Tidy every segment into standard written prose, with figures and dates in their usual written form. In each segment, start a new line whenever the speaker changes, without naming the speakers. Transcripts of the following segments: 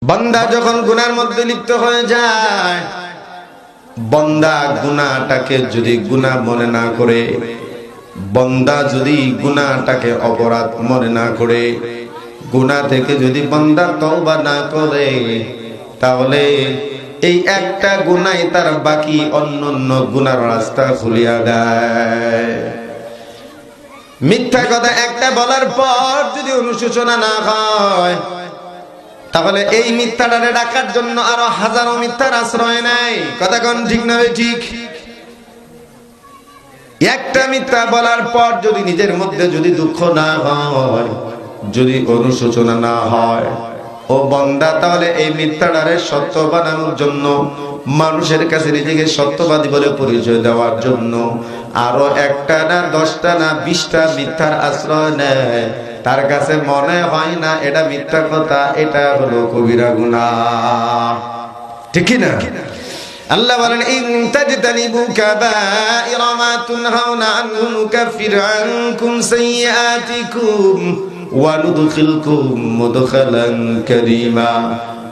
বান্দা যখন গুনার মধ্যে লিপ্ত হয়ে যায়, বান্দা গুনাহটাকে যদি গুনাহ মনে না করে, বান্দা যদি গুনাহটাকে অপরাধ মনে না করে, গুনাহ থেকে যদি বান্দা তওবা না করে, তাহলে এই একটা গুনাহই তার বাকি অন্যান্য গুনার রাস্তা খুলিয়া দেয়। মিথ্যা কথা একটা বলার পর যদি অনুশোচনা না হয়, তাহলে এই মিথ্যাটারে ডাকার জন্য আরো হাজারো মিথ্যার আশ্রয় নেয়। কথা কোন ঠিক না? ঠিক। একটা মিথ্যা বলার পর যদি নিজের মধ্যে যদি দুঃখ না হয়, যদি অনুশোচনা না হয়, ও বান্দা, তাহলে এই মিথ্যাটারে সত্য বানানোর জন্য, মানুষের কাছে নিজেকে সত্যবাদী বলে পরিচয় দেওয়ার জন্য আরো একটা না 10টা না 20টা মিথ্যার আশ্রয় নেয়। তার কাছে মনে হয় না এটা মিথ্যা কথা, এটা হলো কবিরা গুনাহ। ঠিক কি না? আল্লাহ বলেন, ইন তাজতানিবু কাবাইরা মা তুনহাউনা আনহু নুকাফির আনকুম সাইয়্যাতিকুম ওয়া নুদখিলকুম মুদখালান কারীমা।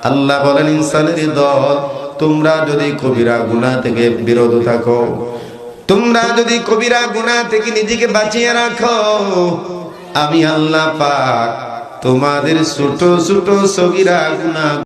আল্লাহ বলেন, ইনসানের দল, তোমরা যদি কবিরা গুনাহ থেকে বিরত থাকো, তোমরা যদি কবিরা গুনাহ থেকে নিজেকে বাঁচিয়ে রাখো, আমি আল্লাহ পাক তোমাদের ছোট ছোট সগীরা গুনাহ